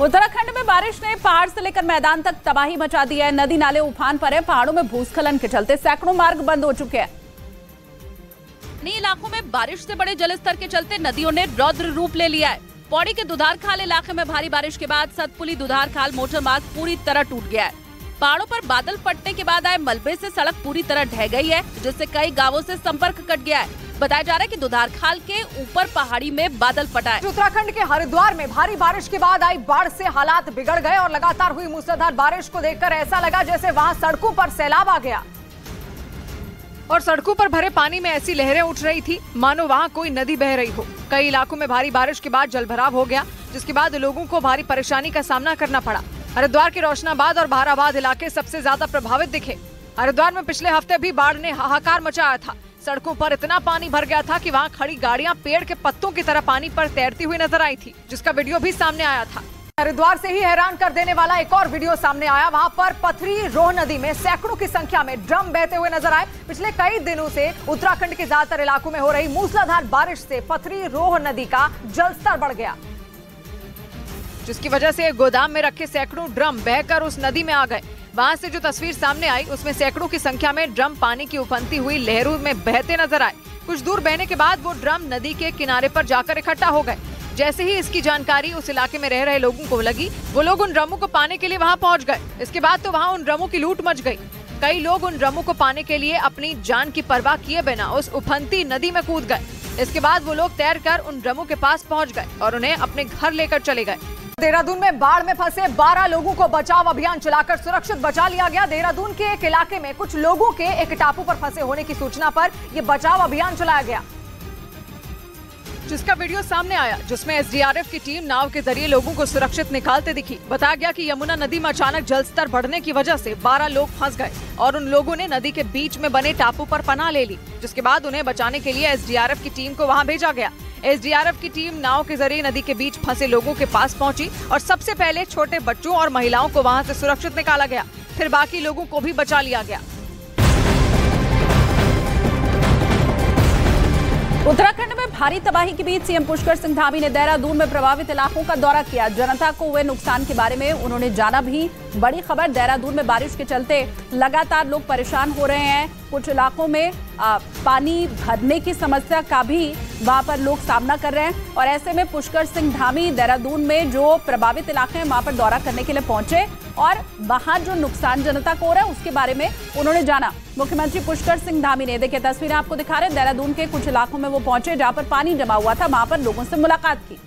उत्तराखंड में बारिश ने पहाड़ से लेकर मैदान तक तबाही मचा दी है। नदी नाले उफान पर है। पहाड़ों में भूस्खलन के चलते सैकड़ों मार्ग बंद हो चुके हैं। कई इलाकों में बारिश से बड़े जलस्तर के चलते नदियों ने रौद्र रूप ले लिया है। पौड़ी के दुधारखाल इलाके में भारी बारिश के बाद सतपुली दुधारखाल मोटर मार्ग पूरी तरह टूट गया है। पहाड़ों पर बादल फटने के बाद आए मलबे से सड़क पूरी तरह ढह गई है, जिससे कई गांवों से संपर्क कट गया है। बताया जा रहा है कि दुधारखाल के ऊपर पहाड़ी में बादल फटा है। उत्तराखंड के हरिद्वार में भारी बारिश के बाद आई बाढ़ से हालात बिगड़ गए और लगातार हुई मूसलाधार बारिश को देखकर ऐसा लगा जैसे वहां सड़कों पर सैलाब आ गया और सड़कों पर भरे पानी में ऐसी लहरें उठ रही थी मानो वहां कोई नदी बह रही हो। कई इलाकों में भारी बारिश के बाद जलभराव हो गया, जिसके बाद लोगों को भारी परेशानी का सामना करना पड़ा। हरिद्वार के रोशनाबाद और बहाराबाद इलाके सबसे ज्यादा प्रभावित दिखे। हरिद्वार में पिछले हफ्ते भी बाढ़ ने हाहाकार मचाया था। सड़कों पर इतना पानी भर गया था कि वहां खड़ी गाड़ियां पेड़ के पत्तों की तरह पानी पर तैरती हुई नजर आई थी, जिसका वीडियो भी सामने आया था। हरिद्वार से ही हैरान कर देने वाला एक और वीडियो सामने आया। वहां पर पथरी रोह नदी में सैकड़ों की संख्या में ड्रम बहते हुए नजर आए। पिछले कई दिनों से उत्तराखंड के ज्यादातर इलाकों में हो रही मूसलाधार बारिश से पथरी रोह नदी का जलस्तर बढ़ गया, जिसकी वजह से गोदाम में रखे सैकड़ों ड्रम बहकर उस नदी में आ गए। वहां से जो तस्वीर सामने आई उसमें सैकड़ों की संख्या में ड्रम पानी की उफनती हुई लहरों में बहते नजर आए। कुछ दूर बहने के बाद वो ड्रम नदी के किनारे पर जाकर इकट्ठा हो गए। जैसे ही इसकी जानकारी उस इलाके में रह रहे लोगों को लगी, वो लोग उन ड्रमों को पाने के लिए वहां पहुंच गए। इसके बाद तो वहां उन ड्रमों की लूट मच गई। कई लोग उन ड्रमों को पाने के लिए अपनी जान की परवाह किए बिना उस उफनती नदी में कूद गए। इसके बाद वो लोग तैरकर उन ड्रमों के पास पहुँच गए और उन्हें अपने घर लेकर चले गए। देहरादून में बाढ़ में फंसे 12 लोगों को बचाव अभियान चलाकर सुरक्षित बचा लिया गया। देहरादून के एक इलाके में कुछ लोगों के एक टापू पर फंसे होने की सूचना पर यह बचाव अभियान चलाया गया, जिसका वीडियो सामने आया, जिसमें एसडीआरएफ की टीम नाव के जरिए लोगों को सुरक्षित निकालते दिखी। बताया गया कि यमुना नदी में अचानक जलस्तर बढ़ने की वजह से 12 लोग फंस गए और उन लोगों ने नदी के बीच में बने टापू पर पनाह ले ली, जिसके बाद उन्हें बचाने के लिए एसडीआरएफ की टीम को वहां भेजा गया। एसडीआरएफ की टीम नाव के जरिए नदी के बीच फंसे लोगों के पास पहुंची और सबसे पहले छोटे बच्चों और महिलाओं को वहां से सुरक्षित निकाला गया, फिर बाकी लोगों को भी बचा लिया गया। उत्तराखंड में भारी तबाही के बीच सीएम पुष्कर सिंह धामी ने देहरादून में प्रभावित इलाकों का दौरा किया। जनता को हुए नुकसान के बारे में उन्होंने जाना भी। बड़ी खबर, देहरादून में बारिश के चलते लगातार लोग परेशान हो रहे हैं। कुछ इलाकों में पानी भरने की समस्या का भी वहां पर लोग सामना कर रहे हैं और ऐसे में पुष्कर सिंह धामी देहरादून में जो प्रभावित इलाके हैं वहां पर दौरा करने के लिए पहुंचे और वहां जो नुकसान जनता को हो रहा है उसके बारे में उन्होंने जाना। मुख्यमंत्री पुष्कर सिंह धामी ने, देखिए तस्वीरें आपको दिखा रहे हैं, देहरादून के कुछ इलाकों में वो पहुंचे जहां पर पानी जमा हुआ था, वहां पर लोगों से मुलाकात की।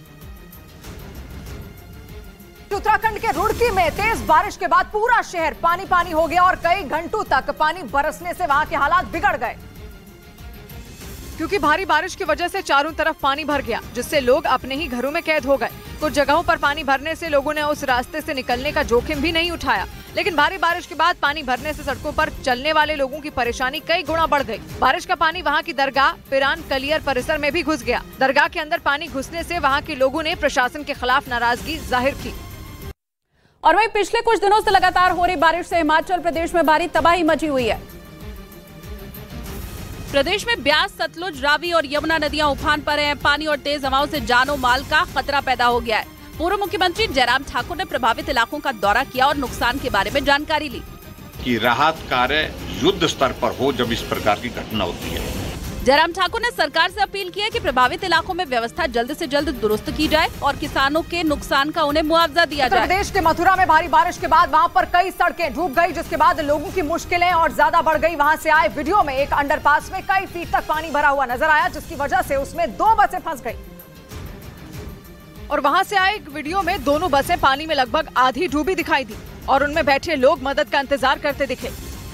उत्तराखंड के रुड़की में तेज बारिश के बाद पूरा शहर पानी पानी हो गया और कई घंटों तक पानी बरसने से वहां के हालात बिगड़ गए, क्योंकि भारी बारिश की वजह से चारों तरफ पानी भर गया, जिससे लोग अपने ही घरों में कैद हो गए। कुछ जगहों पर पानी भरने से लोगों ने उस रास्ते से निकलने का जोखिम भी नहीं उठाया, लेकिन भारी बारिश के बाद पानी भरने से सड़कों पर चलने वाले लोगों की परेशानी कई गुना बढ़ गई। बारिश का पानी वहां की दरगाह पिरान कलियर परिसर में भी घुस गया। दरगाह के अंदर पानी घुसने से वहां के लोगों ने प्रशासन के खिलाफ नाराजगी जाहिर की। और वहीं पिछले कुछ दिनों से लगातार हो रही बारिश से हिमाचल प्रदेश में भारी तबाही मची हुई है। प्रदेश में ब्यास, सतलुज, रावी और यमुना नदियां उफान पर हैं। पानी और तेज हवाओं से जानो माल का खतरा पैदा हो गया है। पूर्व मुख्यमंत्री जयराम ठाकुर ने प्रभावित इलाकों का दौरा किया और नुकसान के बारे में जानकारी ली कि राहत कार्य युद्ध स्तर पर हो जब इस प्रकार की घटना होती है। जयराम ठाकुर ने सरकार से अपील की है कि प्रभावित इलाकों में व्यवस्था जल्द से जल्द दुरुस्त की जाए और किसानों के नुकसान का उन्हें मुआवजा दिया जाए। प्रदेश के मथुरा में भारी बारिश के बाद वहां पर कई सड़कें डूब गई, जिसके बाद लोगों की मुश्किलें और ज्यादा बढ़ गई। वहां से आए वीडियो में एक अंडरपास में कई फीट तक पानी भरा हुआ नजर आया, जिसकी वजह से उसमें 2 बसें फंस गई और वहां से आए एक वीडियो में दोनों बसें पानी में लगभग आधी डूबी दिखाई दी और उनमें बैठे लोग मदद का इंतजार करते दिखे।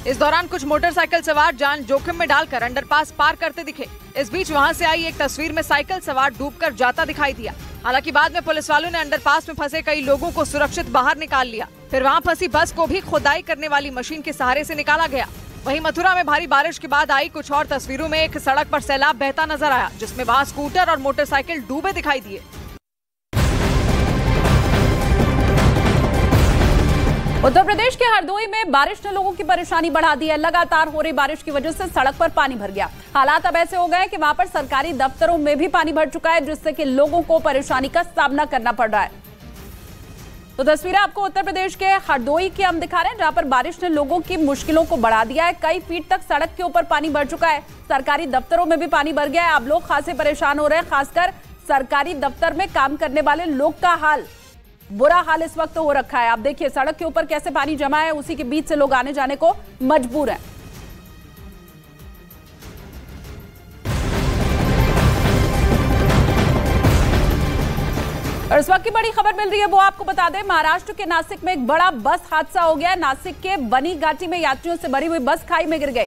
इस दौरान कुछ मोटरसाइकिल सवार जान जोखिम में डालकर अंडरपास पार करते दिखे। इस बीच वहां से आई एक तस्वीर में साइकिल सवार डूबकर जाता दिखाई दिया। हालांकि बाद में पुलिस वालों ने अंडरपास में फंसे कई लोगों को सुरक्षित बाहर निकाल लिया। फिर वहां फंसी बस को भी खुदाई करने वाली मशीन के सहारे से निकाला गया। वहीं मथुरा में भारी बारिश के बाद आई कुछ और तस्वीरों में एक सड़क पर सैलाब बहता नजर आया, जिसमें वहां स्कूटर और मोटरसाइकिल डूबे दिखाई दिए। उत्तर प्रदेश के हरदोई में बारिश ने लोगों की परेशानी बढ़ा दी है। लगातार हो रही बारिश की वजह से सड़क पर पानी भर गया। हालात अब ऐसे हो गए कि वहां पर सरकारी दफ्तरों में भी पानी भर चुका है, जिससे कि लोगों को परेशानी का सामना करना पड़ रहा है। तो तस्वीरें आपको उत्तर प्रदेश के हरदोई की हम दिखा रहे हैं, जहां पर बारिश ने लोगों की मुश्किलों को बढ़ा दिया है। कई फीट तक सड़क के ऊपर पानी बढ़ चुका है। सरकारी दफ्तरों में भी पानी भर गया है। अब लोग खासे परेशान हो रहे हैं, खासकर सरकारी दफ्तर में काम करने वाले लोग का बुरा हाल इस वक्त हो रखा है। आप देखिए सड़क के ऊपर कैसे पानी जमा है, उसी के बीच से लोग आने जाने को मजबूर हैं। और इस वक्त की बड़ी खबर मिल रही है, वो आपको बता दें, महाराष्ट्र के नासिक में एक बड़ा बस हादसा हो गया है। नासिक के बनी घाटी में यात्रियों से भरी हुई बस खाई में गिर गई।